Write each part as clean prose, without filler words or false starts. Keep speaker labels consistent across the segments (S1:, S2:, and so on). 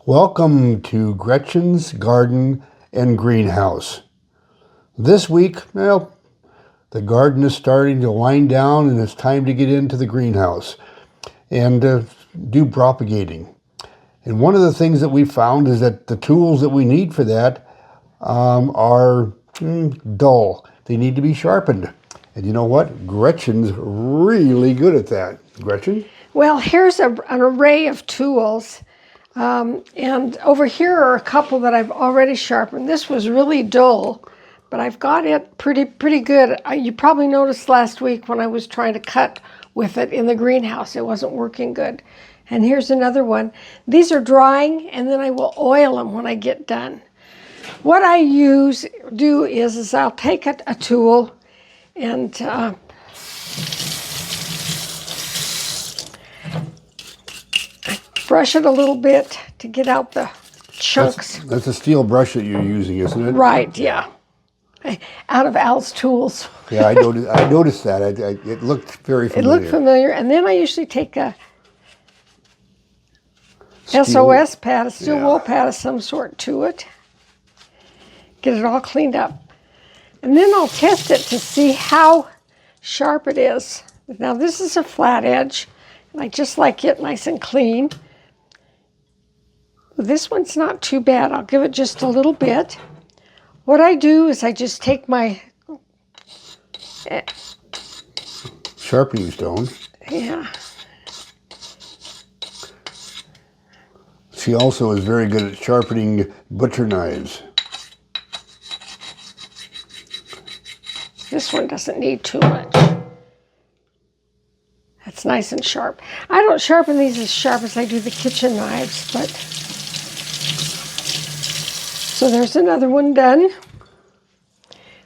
S1: Welcome to Gretchen's Garden and Greenhouse. This week, well, the garden is starting to wind down and it's time to get into the greenhouse and do propagating. And one of the things that we found is that the tools that we need for that are dull. They need to be sharpened. And you know what? Gretchen's really good at that. Gretchen?
S2: Well, here's an array of tools. And over here are a couple that I've already sharpened. This was really dull, but I've got it pretty good. You probably noticed last week when I was trying to cut with it in the greenhouse, it wasn't working good. And here's another one. These are drying, and then I will oil them when I get done. What I do is I'll take a tool and brush it a little bit to get out the chunks.
S1: That's a steel brush that you're using, isn't it?
S2: Right, yeah. Out of Al's tools.
S1: Yeah, I noticed that. It looked very familiar.
S2: It looked familiar. And then I usually take a SOS pad, a steel wool pad of some sort to it. Get it all cleaned up. And then I'll test it to see how sharp it is. Now this is a flat edge, and I just like it nice and clean. This one's not too bad. I'll give it just a little bit. What I do is I just take my
S1: sharpening stone.
S2: Yeah.
S1: She also is very good at sharpening butcher knives.
S2: This one doesn't need too much. That's nice and sharp. I don't sharpen these as sharp as I do the kitchen knives, but... So there's another one done.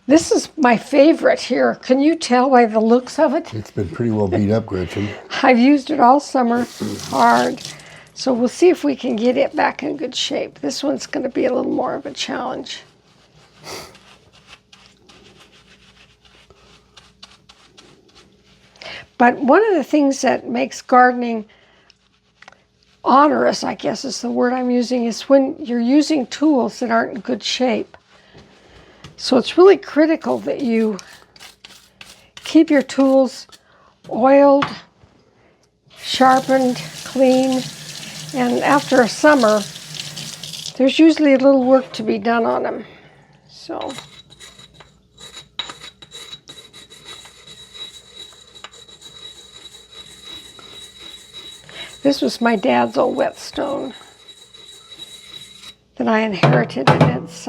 S2: This is my favorite here. Can you tell by the looks of it?
S1: It's been pretty well beat up, Gretchen.
S2: I've used it all summer hard. So we'll see if we can get it back in good shape. This one's going to be a little more of a challenge. But one of the things that makes gardening onerous, I guess is the word I'm using, is when you're using tools that aren't in good shape. So it's really critical that you keep your tools oiled, sharpened, clean, and after a summer, there's usually a little work to be done on them. So. This was my dad's old whetstone that I inherited, and it's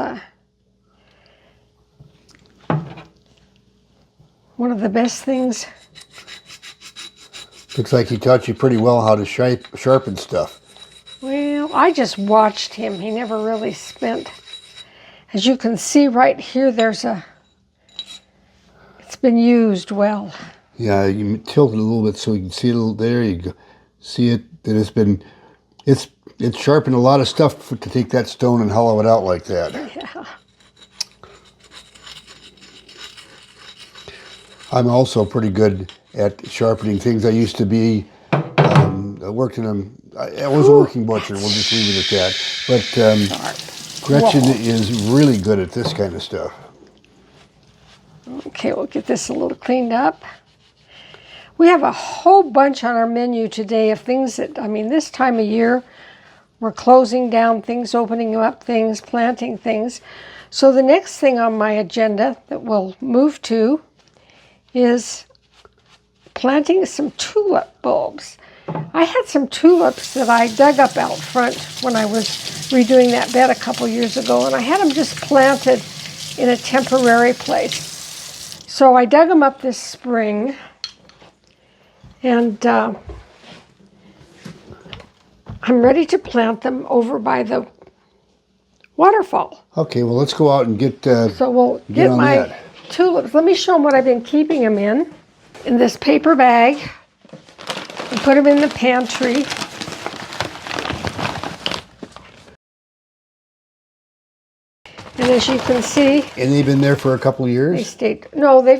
S2: one of the best things.
S1: Looks like he taught you pretty well how to sharpen stuff.
S2: Well, I just watched him. He never really spent. As you can see right here, it's been used well.
S1: Yeah, you tilt it a little bit so you can see a little there. You go. See it, that it's sharpened a lot of stuff to take that stone and hollow it out like that.
S2: Yeah.
S1: I'm also pretty good at sharpening things. I used to be, I worked in I was a working butcher, we'll just leave it at that. But Gretchen is really good at this kind of stuff.
S2: Okay, we'll get this a little cleaned up. We have a whole bunch on our menu today of things that, this time of year, we're closing down things, opening up things, planting things. So the next thing on my agenda that we'll move to is planting some tulip bulbs. I had some tulips that I dug up out front when I was redoing that bed a couple years ago, and I had them just planted in a temporary place. So I dug them up this spring. And I'm ready to plant them over by the waterfall.
S1: Okay, well, let's go out and get
S2: So we'll get my tulips. Let me show them what I've been keeping them in this paper bag. And put them in the pantry. And as you can see...
S1: And they've been there for a couple of years?
S2: They stayed... No, they've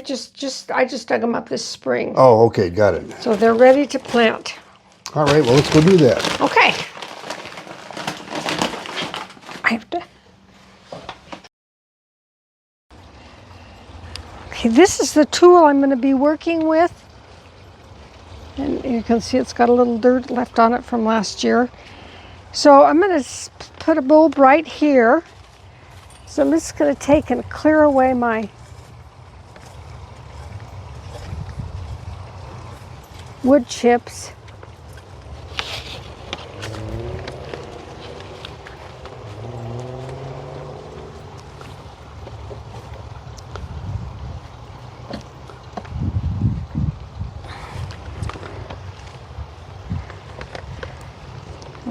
S2: I just dug them up this spring.
S1: Oh, okay, got it.
S2: So they're ready to plant.
S1: All right, well, let's go do that.
S2: Okay. Okay, this is the tool I'm going to be working with. And you can see it's got a little dirt left on it from last year. So I'm going to put a bulb right here. So I'm just going to take and clear away my wood chips.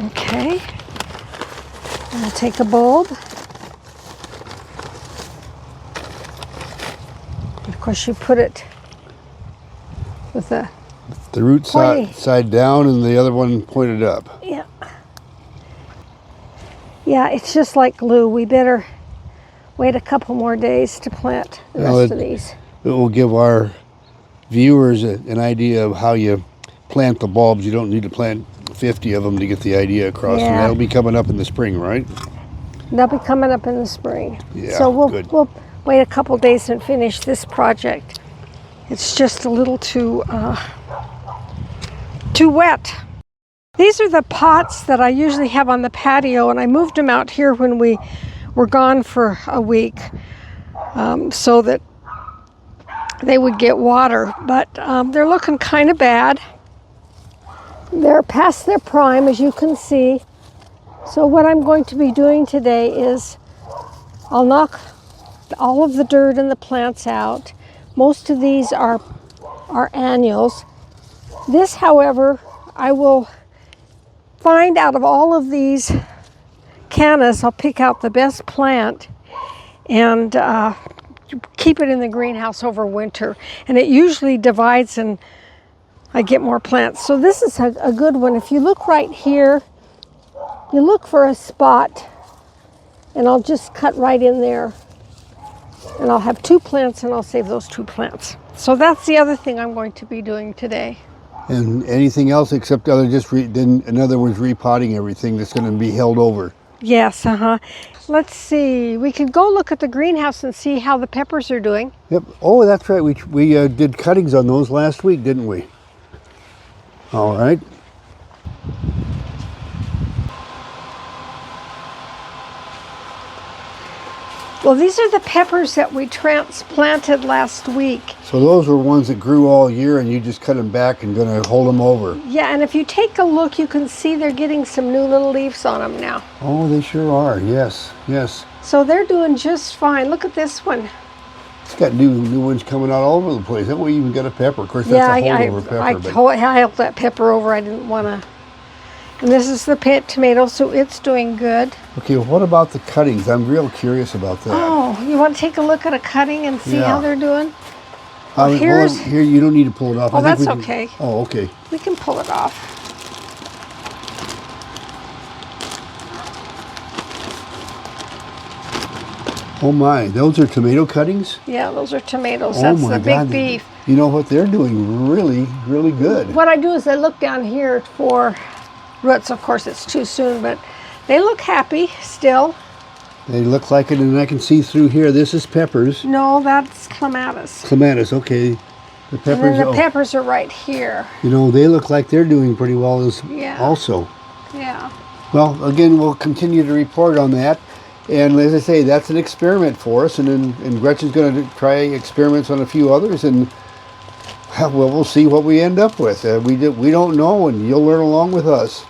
S2: Okay, I'm going to take a bulb. Of course, you put it with the
S1: root
S2: pointy
S1: side down and the other one pointed up.
S2: Yeah. Yeah, it's just like glue. We better wait a couple more days to plant the rest of these.
S1: It will give our viewers an idea of how you plant the bulbs. You don't need to plant 50 of them to get the idea across.
S2: Yeah.
S1: And that'll be coming up in the spring, right?
S2: They'll be coming up in the spring.
S1: Yeah,
S2: so we'll wait a couple days and finish this project. It's just a little too wet. These are the pots that I usually have on the patio, and I moved them out here when we were gone for a week so that they would get water, but they're looking kind of bad. They're past their prime, as you can see. So what I'm going to be doing today is I'll knock all of the dirt and the plants out. Most of these are annuals. This, however, I will find out of all of these cannas, I'll pick out the best plant and keep it in the greenhouse over winter. And it usually divides and I get more plants. So this is a good one. If you look right here, you look for a spot, and I'll just cut right in there. And I'll have 2 plants, and I'll save those 2 plants. So that's the other thing I'm going to be doing today.
S1: And anything else except then in other words, repotting everything that's going to be held over.
S2: Yes, Let's see. We could go look at the greenhouse and see how the peppers are doing.
S1: Yep. Oh, that's right. We did cuttings on those last week, didn't we? All right.
S2: Well, these are the peppers that we transplanted last week.
S1: So those were ones that grew all year, and you just cut them back and going to hold them over.
S2: Yeah, and if you take a look, you can see they're getting some new little leaves on them now.
S1: Oh, they sure are. Yes, yes.
S2: So they're doing just fine. Look at this one.
S1: It's got new ones coming out all over the place. That way you even got a pepper. Of course, that's a holdover pepper.
S2: I held that pepper over. I didn't want to. And this is the pit tomato, so it's doing good.
S1: Okay, well, what about the cuttings? I'm real curious about that.
S2: Oh, you want to take a look at a cutting and see how they're doing?
S1: Well, here, you don't need to pull it off.
S2: Oh, that's okay.
S1: Oh, okay.
S2: We can pull it off.
S1: Oh my, those are tomato cuttings?
S2: Yeah, those are tomatoes.
S1: Oh
S2: That's
S1: my
S2: the
S1: God.
S2: big beef.
S1: You know what? They're doing really, really good.
S2: What I do is I look down here for roots. Of course, it's too soon, but they look happy still.
S1: They look like it, and I can see through here. This is peppers.
S2: No, that's clematis.
S1: Clematis, okay. The peppers.
S2: And then the peppers are right here.
S1: You know, they look like they're doing pretty well also.
S2: Yeah.
S1: Well, again, we'll continue to report on that. And as I say, that's an experiment for us, and Gretchen's going to try experiments on a few others, and well, we'll see what we end up with. We don't know, and you'll learn along with us.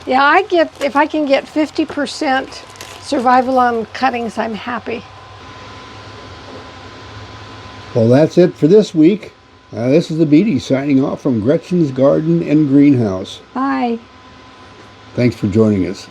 S2: Yeah, if I can get 50% survival on cuttings, I'm happy.
S1: Well, that's it for this week. This is the Beatty signing off from Gretchen's Garden and Greenhouse.
S2: Bye.
S1: Thanks for joining us.